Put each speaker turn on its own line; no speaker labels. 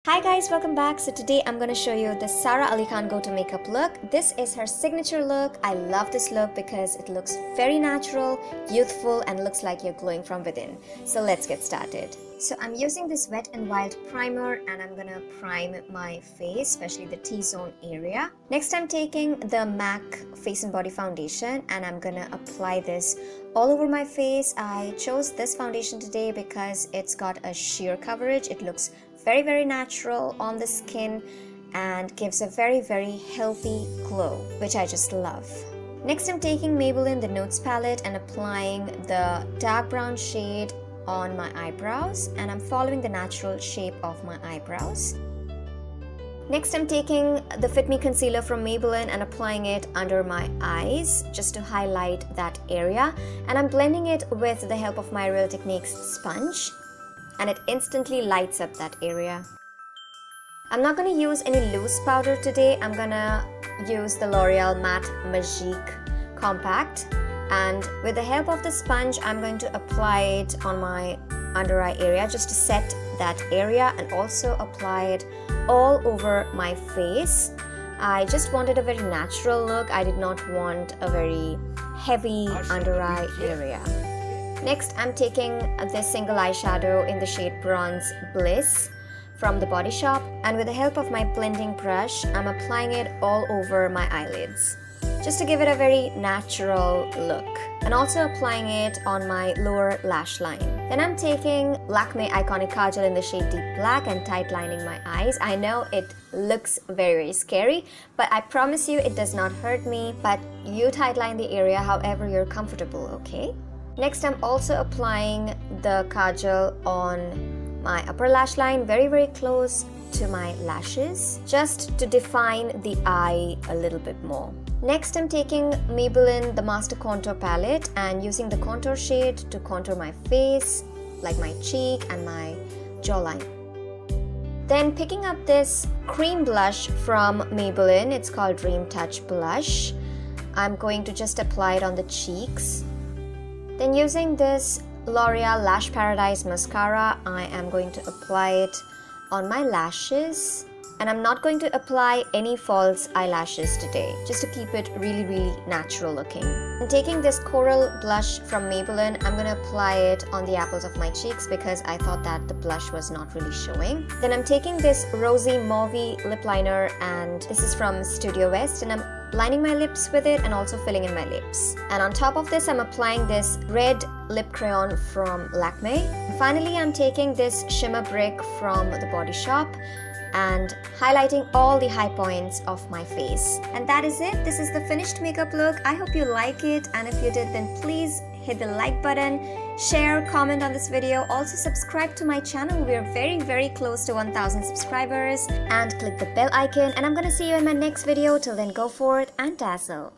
Hi guys, welcome back. So today I'm going to show you the Sara Ali Khan go-to makeup look. This is her signature look. I love this look because it looks very natural, youthful, and looks like you're glowing from within. So let's get started. So I'm using this Wet n Wild primer and I'm gonna prime my face, especially the T-zone area. Next I'm taking the MAC Face and Body Foundation and I'm gonna apply this all over my face. I chose this foundation today because it's got a sheer coverage. It looks very natural on the skin and gives a very healthy glow, which I just love. Next I'm taking Maybelline the Nudes palette and applying the dark brown shade on my eyebrows, and I'm following the natural shape of my eyebrows. Next I'm taking the Fit Me concealer from Maybelline and applying it under my eyes just to highlight that area, and I'm blending it with the help of my Real Techniques sponge, and it instantly lights up that area. I'm not going to use any loose powder today. I'm gonna use the L'Oreal Matte Magique Compact, and with the help of the sponge I'm going to apply it on my under eye area just to set that area, and also apply it all over my face. I just wanted a very natural look. I did not want a very heavy under eye area. Next I'm taking this single eyeshadow in the shade Bronze Bliss from the Body Shop, and with the help of my blending brush I'm applying it all over my eyelids just to give it a very natural look, and also applying it on my lower lash line. Then I'm taking Lakme Iconic Kajal in the shade Deep Black and tight lining my eyes. I know it looks very scary, but I promise you it does not hurt me, but you tight line the area however you're comfortable, okay? Next I'm also applying the kajal on my upper lash line very close to my lashes just to define the eye a little bit more. Next I'm taking Maybelline the Master Contour palette and using the contour shade to contour my face, like my cheek and my jawline. Then picking up this cream blush from Maybelline, it's called Dream Touch Blush. I'm going to just apply it on the cheeks. Then using this L'Oreal Lash Paradise mascara, I am going to apply it on my lashes, and I'm not going to apply any false eyelashes today, just to keep it really natural looking. And taking this coral blush from Maybelline, I'm going to apply it on the apples of my cheeks because I thought that the blush was not really showing. Then I'm taking this rosy mauvey lip liner, and this is from Studio West, and I'm lining my lips with it and also filling in my lips. And on top of this I'm applying this red lip crayon from Lakme. Finally I'm taking this shimmer brick from the Body Shop and highlighting all the high points of my face. And that is it. This is the finished makeup look. I hope you like it, and if you did then please hit the like button, share, comment on this video. Also subscribe to my channel. We're very close to 1,000 subscribers, and click the bell icon, and I'm gonna see you in my next video. Till then, go forth and dazzle.